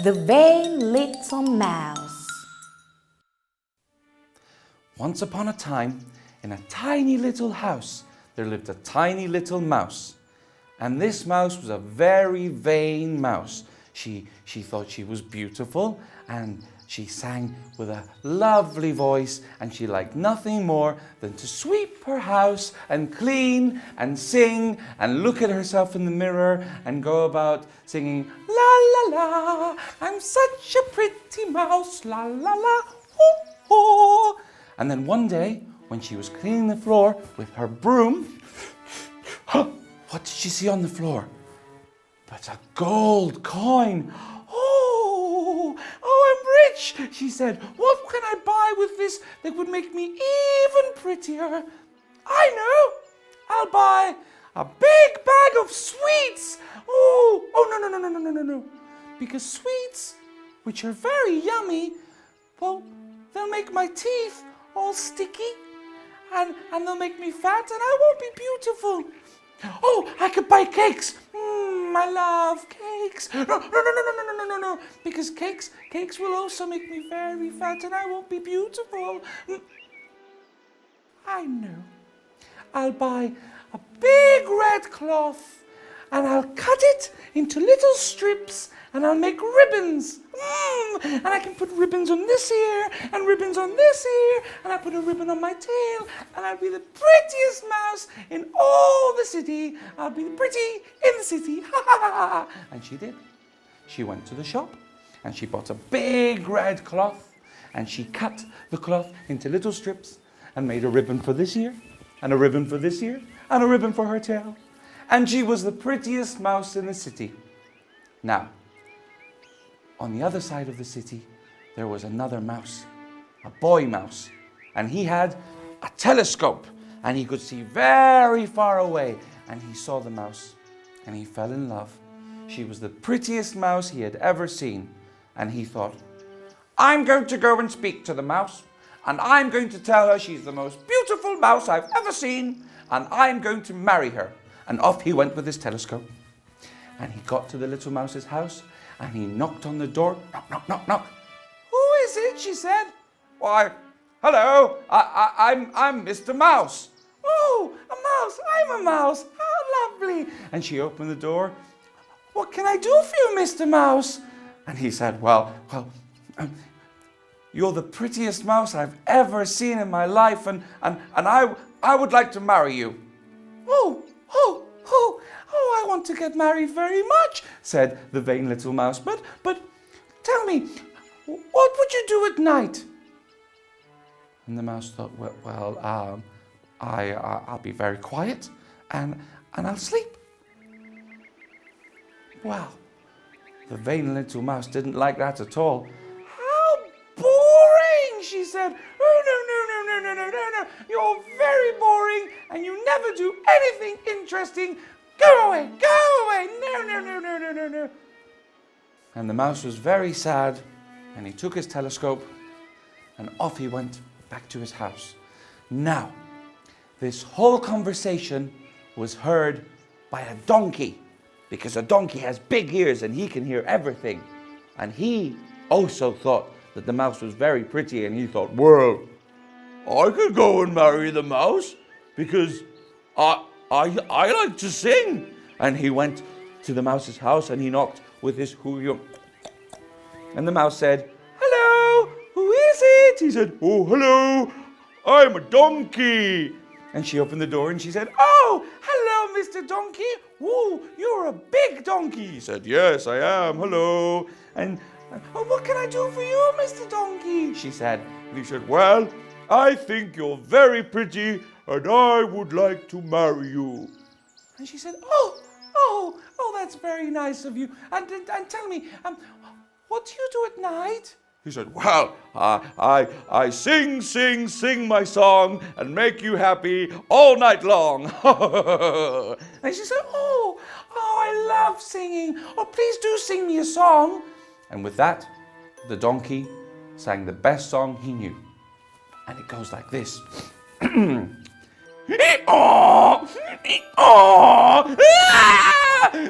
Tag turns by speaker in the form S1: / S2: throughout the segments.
S1: The vain little mouse.
S2: Once upon a time, in a tiny little house, there lived a tiny little mouse. And this mouse was a very vain mouse. She thought she was beautiful, and she sang with a lovely voice, and she liked nothing more than to sweep her house and clean and sing and look at herself in the mirror and go about singing, la la la, I'm such a pretty mouse, la la la, hoo hoo. And then one day, when she was cleaning the floor with her broom, what did she see on the floor? But a gold coin. Oh, I'm rich, she said. What can I buy with this that would make me even prettier? I know. I'll buy a big bag of sweets. Oh, no. Because sweets, which are very yummy, well, they'll make my teeth all sticky, and they'll make me fat, and I won't be beautiful. Oh, I could buy cakes. I love cakes. No, because cakes will also make me very fat, and I won't be beautiful. I know. I'll buy a big red cloth, and I'll cut it into little strips, and I'll make ribbons. And I can put ribbons on this ear, and ribbons on this ear, and I put a ribbon on my tail, and I'll be the prettiest mouse in all the city. I'll be pretty in the city. And she did. She went to the shop, and she bought a big red cloth, and she cut the cloth into little strips, and made a ribbon for this ear, and a ribbon for this ear, and a ribbon for her tail. And she was the prettiest mouse in the city. Now, on the other side of the city, there was another mouse, a boy mouse, and he had a telescope, and he could see very far away, and he saw the mouse, and he fell in love. She was the prettiest mouse he had ever seen, and he thought, I'm going to go and speak to the mouse, and I'm going to tell her she's the most beautiful mouse I've ever seen, and I'm going to marry her. And off he went with his telescope, and he got to the little mouse's house, and he knocked on the door. Knock. Who is it? She said. Why, hello, I'm Mr. Mouse. Oh, a mouse, I'm a mouse. How lovely. And she opened the door. What can I do for you, Mr. Mouse? And he said, well, you're the prettiest mouse I've ever seen in my life, and I would like to marry you. Oh, I want to get married very much, said the vain little mouse. But tell me, what would you do at night? And the mouse thought, I'll be very quiet, and I'll sleep. Well, the vain little mouse didn't like that at all. How boring, she said. Oh, no. You're very boring, and you never do anything interesting. Go away. No. And the mouse was very sad, and he took his telescope, and off he went back to his house. Now, this whole conversation was heard by a donkey, because a donkey has big ears and he can hear everything. And he also thought that the mouse was very pretty, and he thought, well, I could go and marry the mouse, because I like to sing. And he went to the mouse's house, and he knocked with his hoo-yoo. And the mouse said, hello, who is it? He said, oh, hello, I'm a donkey. And she opened the door, and she said, oh, hello, Mr. Donkey. Ooh, you're a big donkey. He said, yes, I am, hello. And what can I do for you, Mr. Donkey? She said. And he said, well, I think you're very pretty, and I would like to marry you. And she said, oh, that's very nice of you. And tell me, what do you do at night? He said, well, I sing my song and make you happy all night long. And she said, oh, I love singing. Oh, please do sing me a song. And with that, the donkey sang the best song he knew. And it goes like this.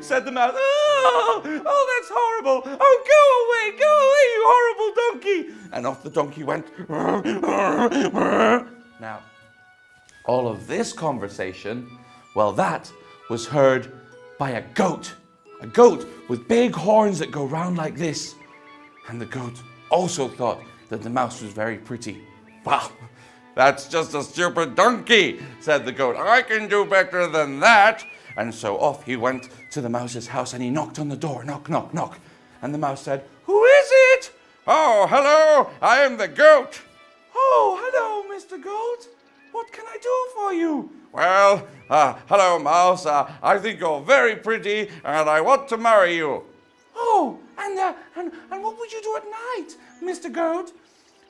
S2: Said the mouse. Oh, that's horrible. Oh, go away, you horrible donkey. And off the donkey went. Now, all of this conversation, well, that was heard by a goat. A goat with big horns that go round like this. And the goat also thought that the mouse was very pretty. Well, that's just a stupid donkey, said the goat. I can do better than that. And so off he went to the mouse's house and he knocked on the door. Knock, knock, knock. And the mouse said, "Who is it?" "Oh, hello, I am the goat." "Oh, hello, Mr. Goat. What can I do for you?" "Well, hello, mouse. I think you're very pretty and I want to marry you." "Oh, and what would you do at night, Mr. Goat?"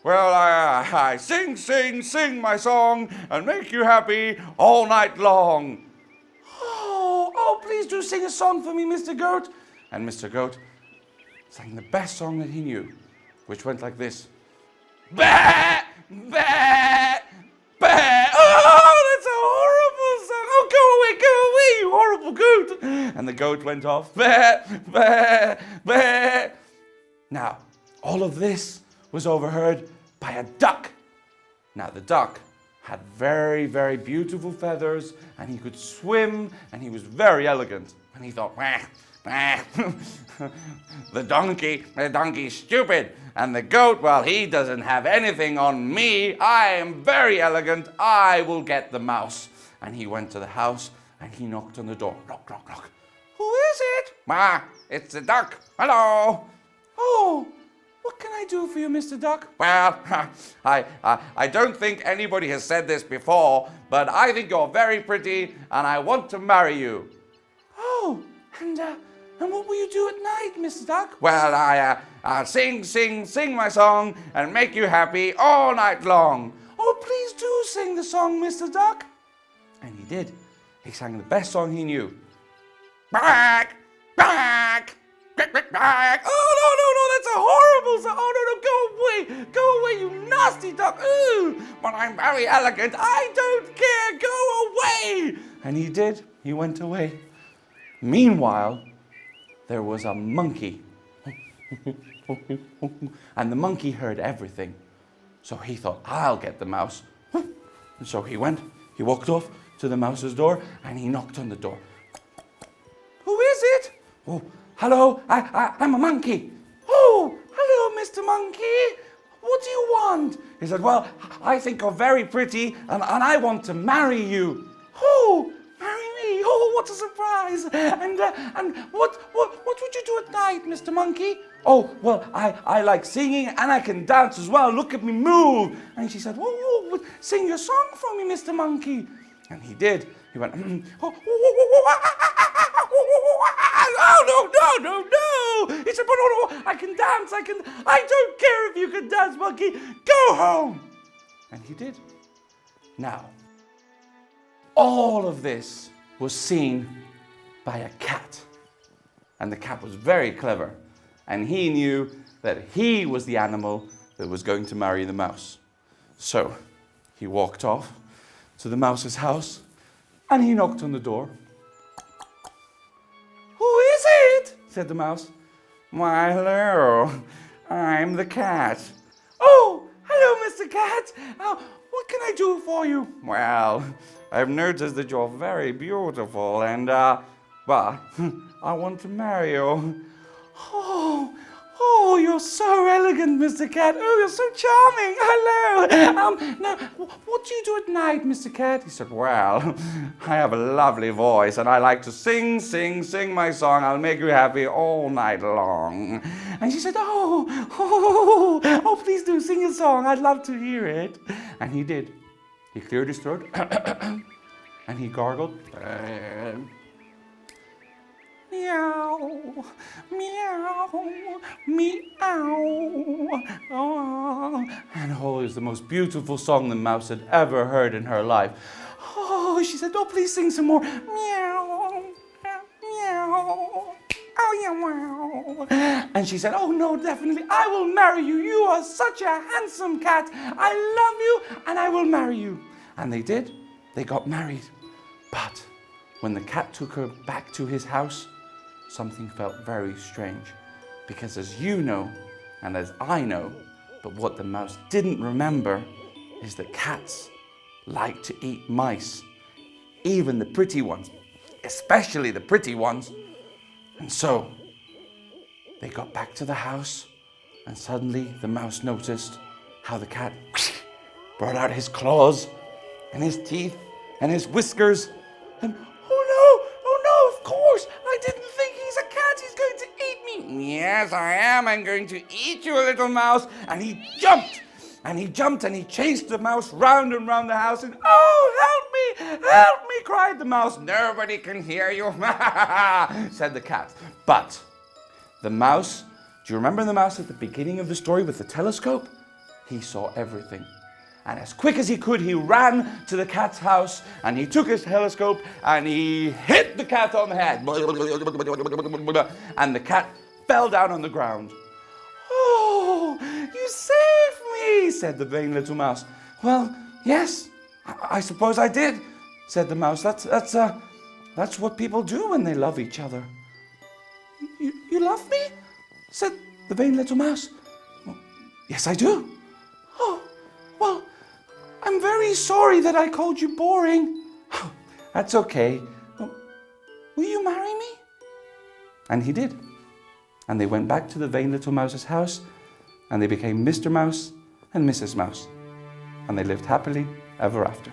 S2: "Well, I sing my song and make you happy all night long." Oh, please do sing a song for me, Mr. Goat. And Mr. Goat sang the best song that he knew, which went like this. Bah! Bah! Bah! Oh, that's a horrible song. Oh, go away, you horrible goat. And the goat went off. Bah! Bah! Bah! Now, all of this was overheard by a duck. Now, the duck had very, very beautiful feathers, and he could swim, and he was very elegant. And he thought, the donkey's stupid, and the goat, well, he doesn't have anything on me. I am very elegant. I will get the mouse. And he went to the house, and he knocked on the door. Knock, knock, knock. "Who is it?" "It's the duck. Hello." "Oh, what can I do for you, Mr. Duck?" "Well, I don't think anybody has said this before, but I think you're very pretty and I want to marry you." "Oh, and what will you do at night, Mr. Duck?" "Well, I sing my song and make you happy all night long." "Oh, please do sing the song, Mr. Duck." And he did. He sang the best song he knew. Back, back. Oh, no, that's a horrible song. Oh, no, go away, you nasty duck. Ooh, but I'm very elegant. I don't care, go away. And he did, he went away. Meanwhile, there was a monkey. And the monkey heard everything. So he thought, I'll get the mouse. And so he walked off to the mouse's door and he knocked on the door. Who is it? Oh, hello, I'm a monkey. Oh, hello, Mr. Monkey. What do you want? He said, well, I think you're very pretty and I want to marry you. Oh, marry me. Oh, what a surprise. And what would you do at night, Mr. Monkey? Oh, well, I like singing and I can dance as well. Look at me move. And she said, oh, sing your song for me, Mr. Monkey. And he did. He went, oh, no. He said, but no, I can dance. I don't care if you can dance, Monkey. Go home. And he did. Now, all of this was seen by a cat. And the cat was very clever. And he knew that he was the animal that was going to marry the mouse. So he walked off to the mouse's house and he knocked on the door. Who is it? Said the mouse. Why, hello, I'm the cat. Oh, hello, Mr. Cat. What can I do for you? Well, I've noticed that you're very beautiful and, well, I want to marry you. Oh, you're so elegant, Mr. Cat. Oh, you're so charming. Hello. Now, what do you do at night, Mr. Cat? He said, well, I have a lovely voice and I like to sing my song. I'll make you happy all night long. And she said, oh, please do sing a song. I'd love to hear it. And he did. He cleared his throat and he gargled. Meow, meow, meow. Oh. And it was the most beautiful song the mouse had ever heard in her life. Oh, she said, oh, please sing some more. Meow, meow. Oh, yeah, wow. And she said, oh, no, definitely, I will marry you. You are such a handsome cat. I love you and I will marry you. And they did. They got married. But when the cat took her back to his house, something felt very strange. Because as you know, and as I know, but what the mouse didn't remember is that cats like to eat mice, even the pretty ones, especially the pretty ones. And so they got back to the house, and suddenly the mouse noticed how the cat brought out his claws and his teeth and his whiskers, and oh no, of course, I didn't think he's a cat, he's going to eat me. Yes, I am, I'm going to eat you, little mouse. And he jumped, and he chased the mouse round and round the house, and oh, help me, cried the mouse. Nobody can hear you, said the cat. But the mouse, do you remember the mouse at the beginning of the story with the telescope? He saw everything. And as quick as he could, he ran to the cat's house, and he took his telescope and he hit the cat on the head. And the cat fell down on the ground. Oh, you saved me, said the vain little mouse. Well, yes, I suppose I did, said the mouse. That's what people do when they love each other. You love me? Said the vain little mouse. Well, yes, I do. Oh, well, I'm very sorry that I called you boring. Oh, that's okay. Will you marry me? And he did. And they went back to the vain little mouse's house, and they became Mr. Mouse and Mrs. Mouse. And they lived happily ever after.